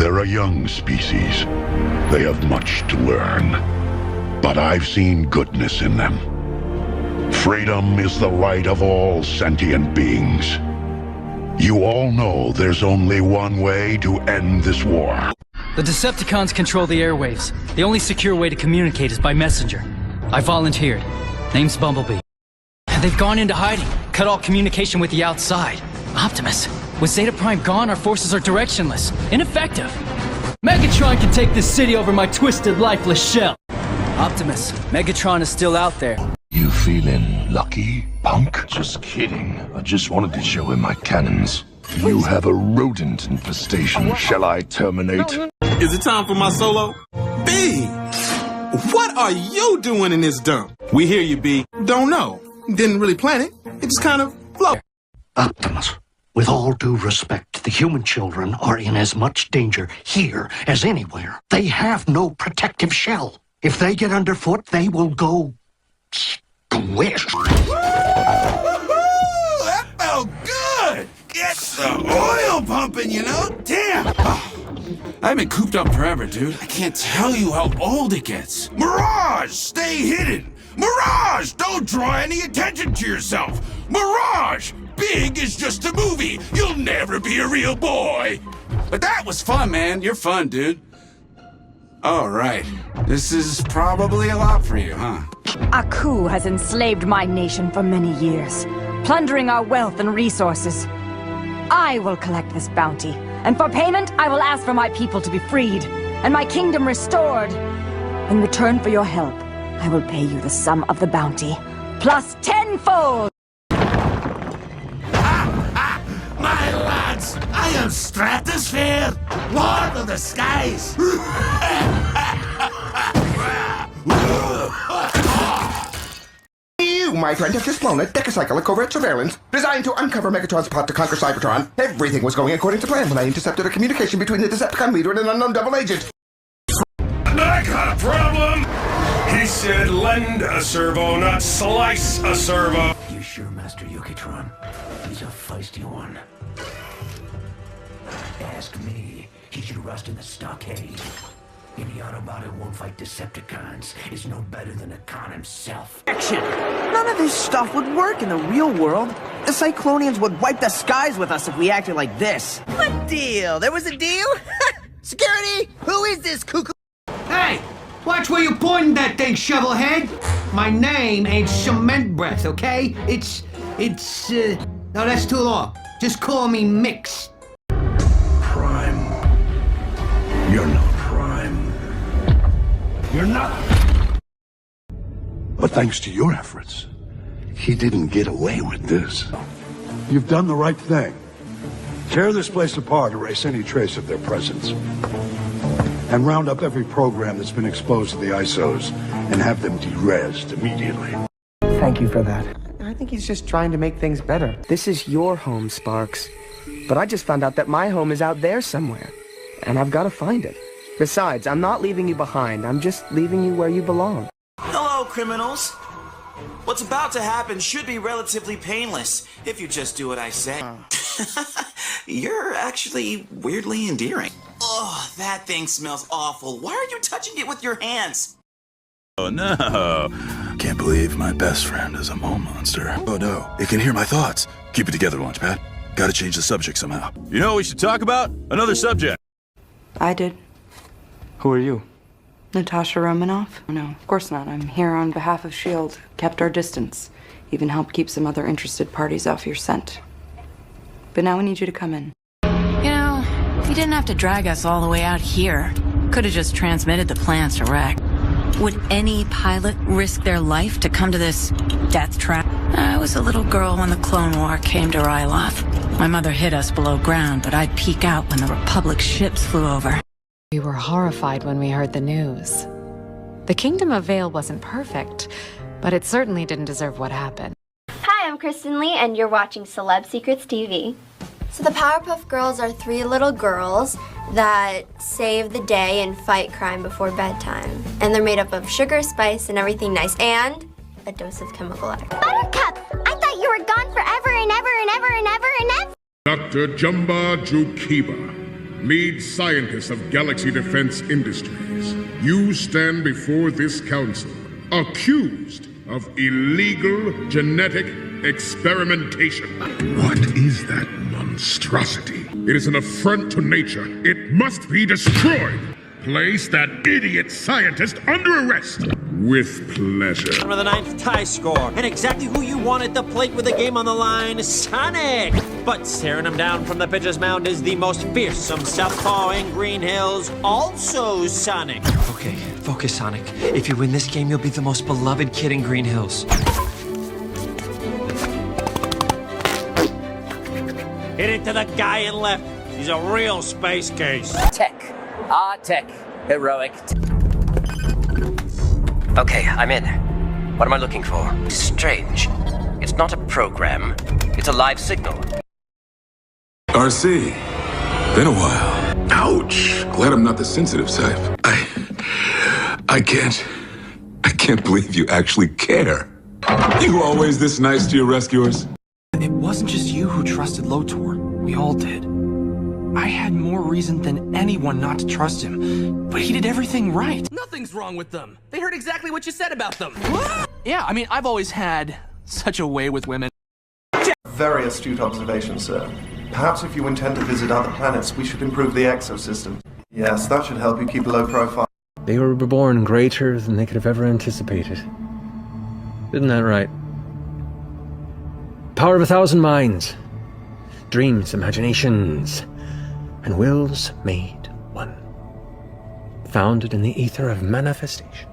They're a young species. They have much to learn. But I've seen goodness in them. Freedom is the right of all sentient beings. You all know there's only one way to end this war. The Decepticons control the airwaves. The only secure way to communicate is by messenger. I volunteered. Name's Bumblebee. And they've gone into hiding, cut all communication with the outside. Optimus, with Zeta Prime gone, our forces are directionless, ineffective. Megatron can take this city over my twisted, lifeless shell. Optimus, Megatron is still out there. You feeling lucky, punk? Just kidding. I just wanted to show him my cannons. You have a rodent infestation. Shall I terminate? Is it time for my solo? B! What are you doing in this dump? We hear you, B. Don't know. Didn't really plan it. It just kind of flowed. Optimus, with all due respect, the human children are in as much danger here as anywhere. They have no protective shell. If they get underfoot, they will go squish. That felt good! Get the oil pumping, you know? Damn! I've been cooped up forever, dude. I can't tell you how old it gets. Mirage! Stay hidden! Mirage! Don't draw any attention to yourself! Mirage! Big is just a movie! You'll never be a real boy! But that was fun, man. You're fun, dude. All right. This is probably a lot for you, huh? Aku has enslaved my nation for many years, plundering our wealth and resources. I will collect this bounty, and for payment, I will ask for my people to be freed, and my kingdom restored. In return for your help, I will pay you the sum of the bounty, plus tenfold! My lads, I am Stratosphere, Lord of the Skies. You, my friend, have just flown a decacycle of covert surveillance designed to uncover Megatron's plot to conquer Cybertron. Everything was going according to plan when I intercepted a communication between the Decepticon leader and an unknown double agent. I got a problem! He said lend a servo, not slice a servo. You sure, Master Yukitron? He's a feisty one. Ask me. He should rust in the stockade. Any Autobot who won't fight Decepticons is no better than a Khan himself. Action! None of this stuff would work in the real world. The Cyclonians would wipe the skies with us if we acted like this. What deal? There was a deal? Security! Who is this cuckoo? Hey! Watch where you're pointing that thing, shovelhead! My name ain't Cement Breath, okay? No, that's too long. Just call me Mix. Prime. You're not Prime. You're not. But thanks to your efforts, he didn't get away with this. You've done the right thing. Tear this place apart, erase any trace of their presence. And round up every program that's been exposed to the ISOs and have them derezzed immediately. Thank you for that. I think he's just trying to make things better. This is your home, Sparks. But I just found out that my home is out there somewhere. And I've got to find it. Besides, I'm not leaving you behind. I'm just leaving you where you belong. Hello, criminals. What's about to happen should be relatively painless if you just do what I say. You're actually weirdly endearing. Oh, that thing smells awful. Why are you touching it with your hands? Oh no. Can't believe my best friend is a mole monster. Oh no, it can hear my thoughts. Keep it together, Launchpad. Gotta change the subject somehow. You know what we should talk about? Another subject. I did. Who are you? Natasha Romanoff? No, of course not. I'm here on behalf of S.H.I.E.L.D. Kept our distance. Even helped keep some other interested parties off your scent. But now we need you to come in. You know, you didn't have to drag us all the way out here. Could have just transmitted the plans direct. Would any pilot risk their life to come to this death trap? I was a little girl when the Clone War came to Ryloth. My mother hid us below ground, but I'd peek out when the Republic ships flew over. We were horrified when we heard the news. The Kingdom of Vale wasn't perfect, but it certainly didn't deserve what happened. Hi, I'm Kristen Lee, and you're watching Celeb Secrets TV. So the Powerpuff Girls are 3 little girls that save the day and fight crime before bedtime. And they're made up of sugar, spice, and everything nice, and a dose of chemical X. Buttercup! I thought you were gone forever and ever and ever and ever and ever! Dr. Jumba Jukiba, lead scientist of Galaxy Defense Industries, you stand before this council accused of illegal genetic experimentation. What is that monstrosity? It is an affront to nature. It must be destroyed. Place that idiot scientist under arrest. With pleasure. For the 9th tie score, and exactly who you want at the plate with the game on the line, Sonic! But staring him down from the pitcher's mound is the most fearsome southpaw in Green Hills, also Sonic. Okay, focus, Sonic. If you win this game, you'll be the most beloved kid in Green Hills. Hit it to the guy in left. He's a real space case. Tech. Tech. Heroic. Okay, I'm in. What am I looking for? Strange. It's not a program. It's a live signal. RC. Been a while. Ouch. Glad I'm not the sensitive type. I can't believe you actually care. You always this nice to your rescuers? It wasn't just you who trusted Lotor. We all did. I had more reason than anyone not to trust him, but he did everything right. Nothing's wrong with them. They heard exactly what you said about them. Yeah, I mean, I've always had such a way with women. Very astute observation, sir. Perhaps if you intend to visit other planets, we should improve the exosystem. Yes, that should help you keep a low profile. They were reborn greater than they could have ever anticipated. Isn't that right? Power of 1,000 minds. Dreams, imaginations, and wills made one. Founded in the ether of manifestation.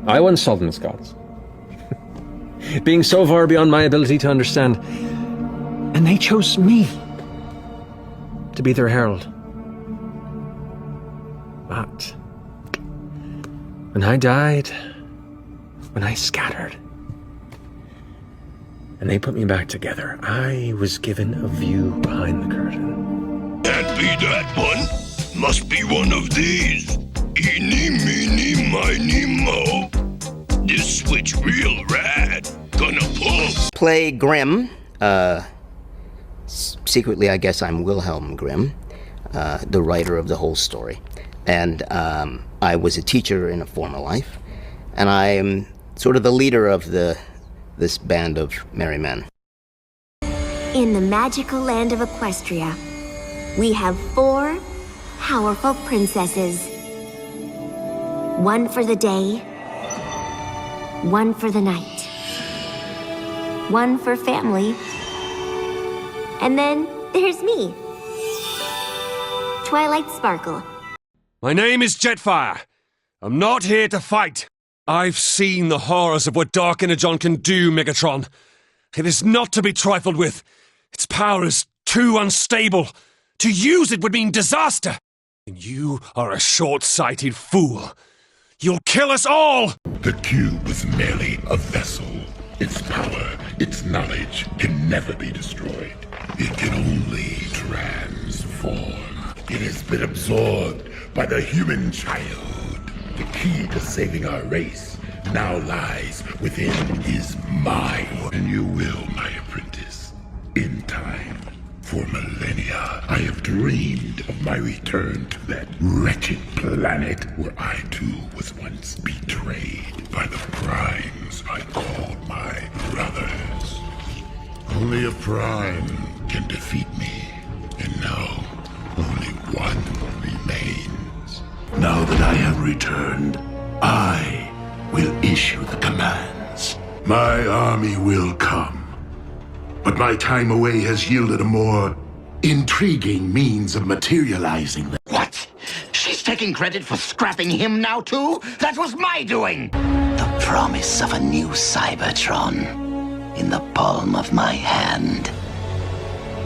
I once saw them as gods. Being so far beyond my ability to understand. And they chose me to be their herald. But when I died, when I scattered, and they put me back together, I was given a view behind the curtain. Can't be that one. Must be one of these. Eeny, meeny, miny, mo. This switch real rad. Gonna pull. Play Grimm. Secretly, I guess I'm Wilhelm Grimm, the writer of the whole story. And I was a teacher in a former life. And I'm sort of the leader of this band of merry men. In the magical land of Equestria, we have 4 powerful princesses. One for the day, one for the night, one for family, and then there's me, Twilight Sparkle. My name is Jetfire. I'm not here to fight. I've seen the horrors of what Dark Energon can do, Megatron. It is not to be trifled with. Its power is too unstable. To use it would mean disaster. And you are a short-sighted fool. You'll kill us all! The cube is merely a vessel. Its power, its knowledge can never be destroyed. It can only transform. It has been absorbed by the human child. The key to saving our race now lies within his mind. And you will, my apprentice. In time, for millennia, I have dreamed of my return to that wretched planet where I too was once betrayed by the primes I called my brothers. Only a prime can defeat me, and now only one remains. Now that I have returned, I will issue the commands. My army will come. But my time away has yielded a more intriguing means of materializing them. What? She's taking credit for scrapping him now, too? That was my doing! The promise of a new Cybertron in the palm of my hand.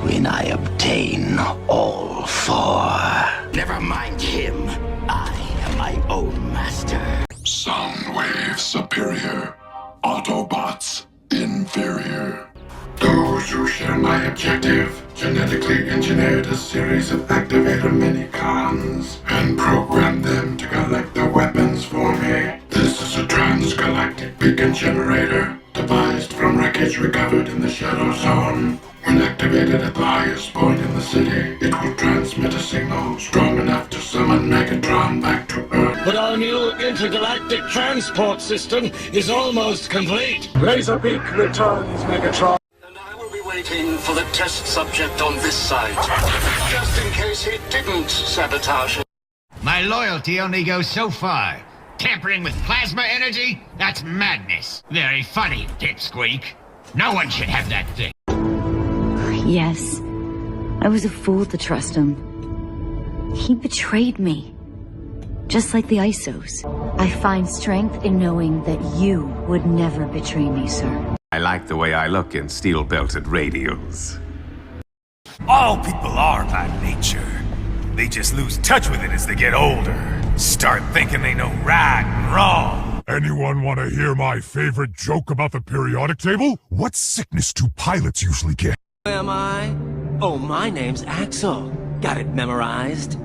When I obtain all 4. Never mind him. I am my own master. Soundwave superior. Autobots inferior. Those who share my objective genetically engineered a series of activator minicons and programmed them to collect the weapons for me. This is a transgalactic beacon generator. The devised from wreckage recovered in the Shadow Zone. When activated at the highest point in the city, it will transmit a signal strong enough to summon Megatron back to Earth. But our new intergalactic transport system is almost complete. Laserbeak returns, Megatron. Waiting for the test subject on this side, just in case he didn't sabotage it. My loyalty only goes so far. Tampering with plasma energy? That's madness. Very funny, dipsqueak. No one should have that thing. Yes, I was a fool to trust him. He betrayed me, just like the ISOs. I find strength in knowing that you would never betray me, sir. I like the way I look in steel-belted radials. All people are by nature. They just lose touch with it as they get older. Start thinking they know right and wrong. Anyone want to hear my favorite joke about the periodic table? What sickness do pilots usually get? Who am I? Oh, my name's Axel. Got it memorized?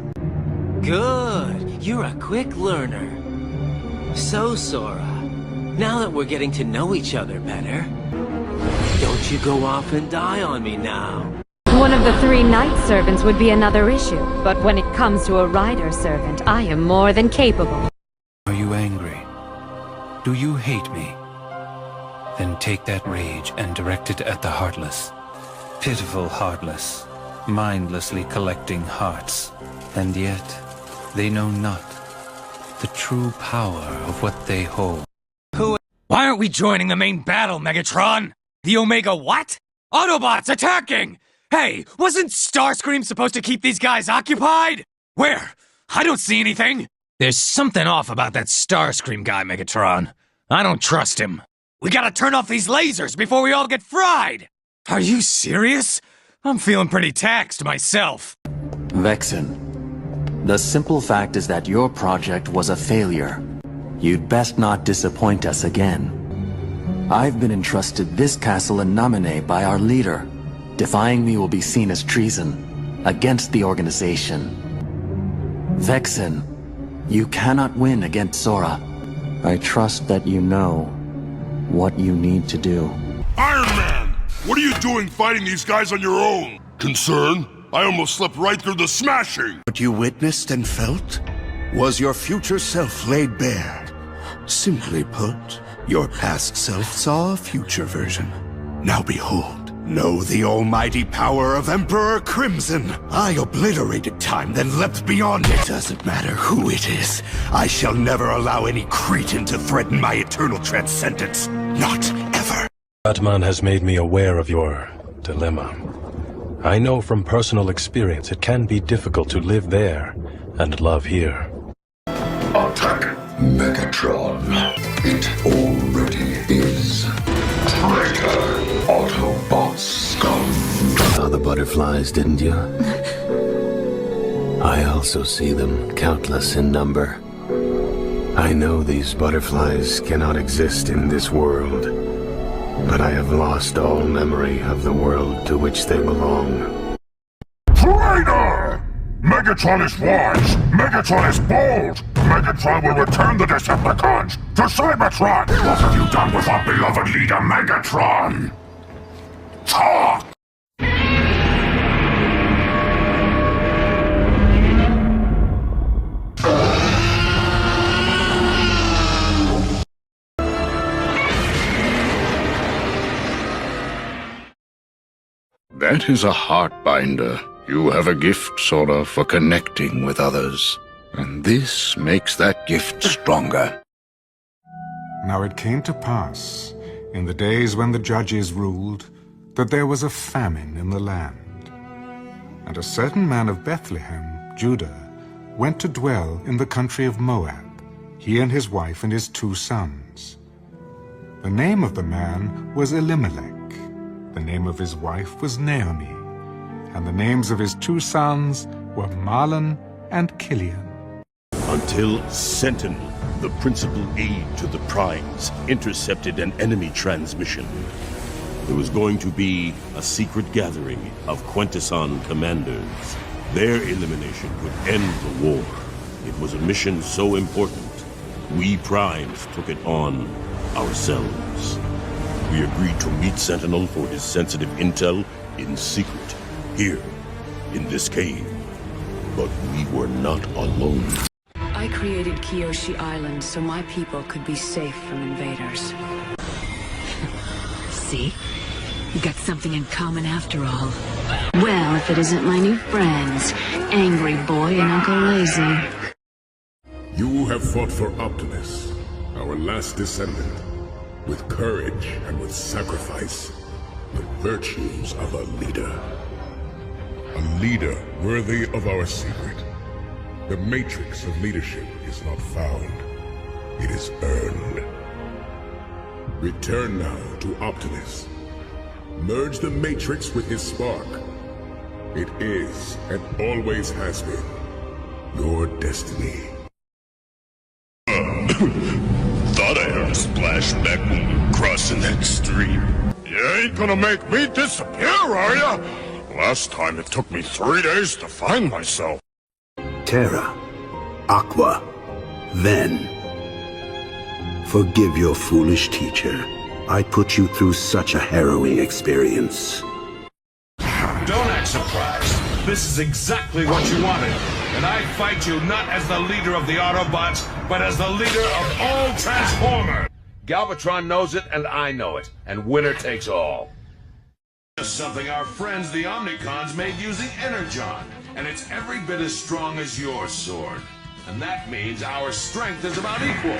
Good. You're a quick learner. So, Sora, now that we're getting to know each other better, don't you go off and die on me now. One of the 3 night servants would be another issue, but when it comes to a rider servant, I am more than capable. Are you angry? Do you hate me? Then take that rage and direct it at the heartless. Pitiful heartless, mindlessly collecting hearts. And yet, they know not the true power of what they hold. Why aren't we joining the main battle, Megatron? The Omega what? Autobots attacking! Hey, wasn't Starscream supposed to keep these guys occupied? Where? I don't see anything. There's something off about that Starscream guy, Megatron. I don't trust him. We gotta turn off these lasers before we all get fried! Are you serious? I'm feeling pretty taxed myself. Vexen, the simple fact is that your project was a failure. You'd best not disappoint us again. I've been entrusted this castle in Namine by our leader. Defying me will be seen as treason against the organization. Vexen, you cannot win against Sora. I trust that you know what you need to do. Iron Man! What are you doing fighting these guys on your own? Concern? I almost slept right through the smashing! What you witnessed and felt was your future self laid bare. Simply put, your past self saw a future version. Now behold, know the almighty power of Emperor Crimson. I obliterated time, then leapt beyond it. Doesn't matter who it is. I shall never allow any cretin to threaten my eternal transcendence. Not ever. Batman has made me aware of your dilemma. I know from personal experience it can be difficult to live there and love here. Attack Megatron. It already is. Traitor Autobot scum. Saw the butterflies, didn't you? I also see them, countless in number. I know these butterflies cannot exist in this world, but I have lost all memory of the world to which they belong. Traitor! Megatron is wise! Megatron is bold! Megatron will return the Decepticons to Cybertron! What have you done with our beloved leader, Megatron? Talk! That is a heartbinder. You have a gift, Sora, for connecting with others. And this makes that gift stronger. Now it came to pass, in the days when the judges ruled, that there was a famine in the land. And a certain man of Bethlehem, Judah, went to dwell in the country of Moab, he and his wife and his 2 sons. The name of the man was Elimelech. The name of his wife was Naomi, and the names of his 2 sons were Mahlon and Kilian. Until Sentinel, the principal aide to the Primes, intercepted an enemy transmission. There was going to be a secret gathering of Quintesson commanders. Their elimination would end the war. It was a mission so important, we Primes took it on ourselves. We agreed to meet Sentinel for his sensitive intel in secret, here, in this cave. But we were not alone. I created Kyoshi Island so my people could be safe from invaders. See? We got something in common after all. Well, if it isn't my new friends, Angry Boy and Uncle Lazy. You have fought for Optimus, our last descendant, with courage and with sacrifice, the virtues of a leader. A leader worthy of our secret. The matrix of leadership is not found, it is earned. Return now to Optimus. Merge the matrix with his spark. It is, and always has been, your destiny. Thought I heard a splash back when we were crossing that stream. You ain't gonna make me disappear, are ya? Last time it took me 3 days to find myself. Terra, Aqua, then. Forgive your foolish teacher. I put you through such a harrowing experience. Don't act surprised. This is exactly what you wanted. And I fight you not as the leader of the Autobots, but as the leader of all Transformers. Galvatron knows it, and I know it. And winner takes all. This is something our friends, the Omnicons, made using Energon. And it's every bit as strong as your sword. And that means our strength is about equal.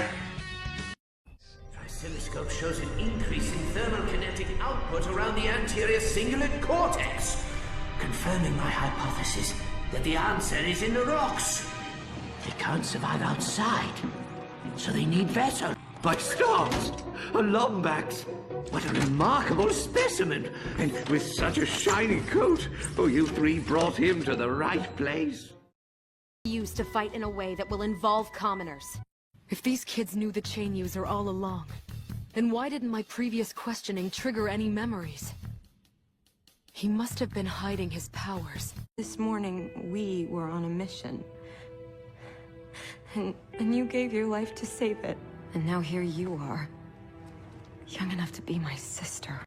Oscilloscope shows an increase in thermal kinetic output around the anterior cingulate cortex, confirming my hypothesis that the answer is in the rocks. They can't survive outside, so they need vessels. But stars, a Lombax. What a remarkable specimen, and with such a shiny coat. Oh, you three brought him to the right place. Used to fight in a way that will involve commoners. If these kids knew the chain user all along, then why didn't my previous questioning trigger any memories? He must have been hiding his powers. This morning, we were on a mission. And you gave your life to save it. And now here you are, young enough to be my sister.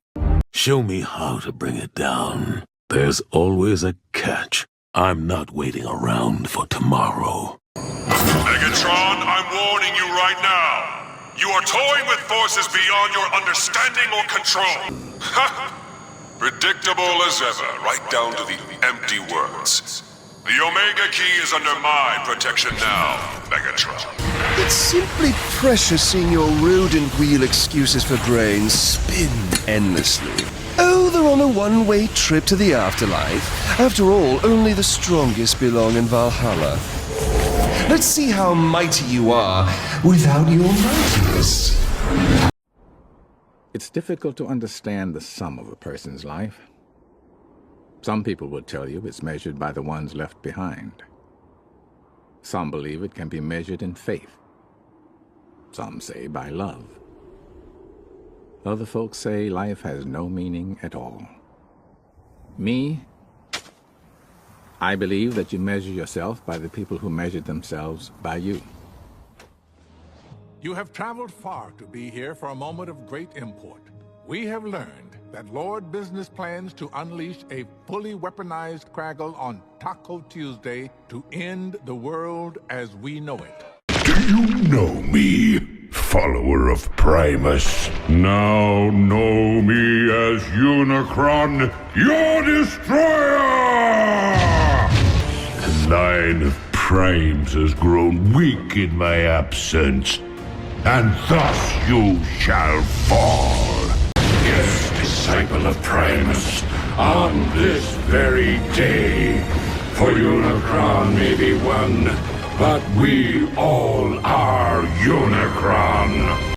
Show me how to bring it down. There's always a catch. I'm not waiting around for tomorrow. Megatron, I'm warning you right now. You are toying with forces beyond your understanding or control. Predictable as ever, right down to the empty words. The Omega Key is under my protection now, Megatron. It's simply precious seeing your rodent wheel excuses for brains spin endlessly. Oh, they're on a one-way trip to the afterlife. After all, only the strongest belong in Valhalla. Let's see how mighty you are without your mightiness. It's difficult to understand the sum of a person's life. Some people will tell you it's measured by the ones left behind. Some believe it can be measured in faith. Some say by love. Other folks say life has no meaning at all. Me, I believe that you measure yourself by the people who measured themselves by you. You have traveled far to be here for a moment of great import. We have learned that Lord Business plans to unleash a fully weaponized Kraggle on Taco Tuesday to end the world as we know it. Do you know me, follower of Primus? Now know me as Unicron, your destroyer! The line of Primes has grown weak in my absence, and thus you shall fall. Yes, disciple of Primus, on this very day. For Unicron may be one, but we all are Unicron.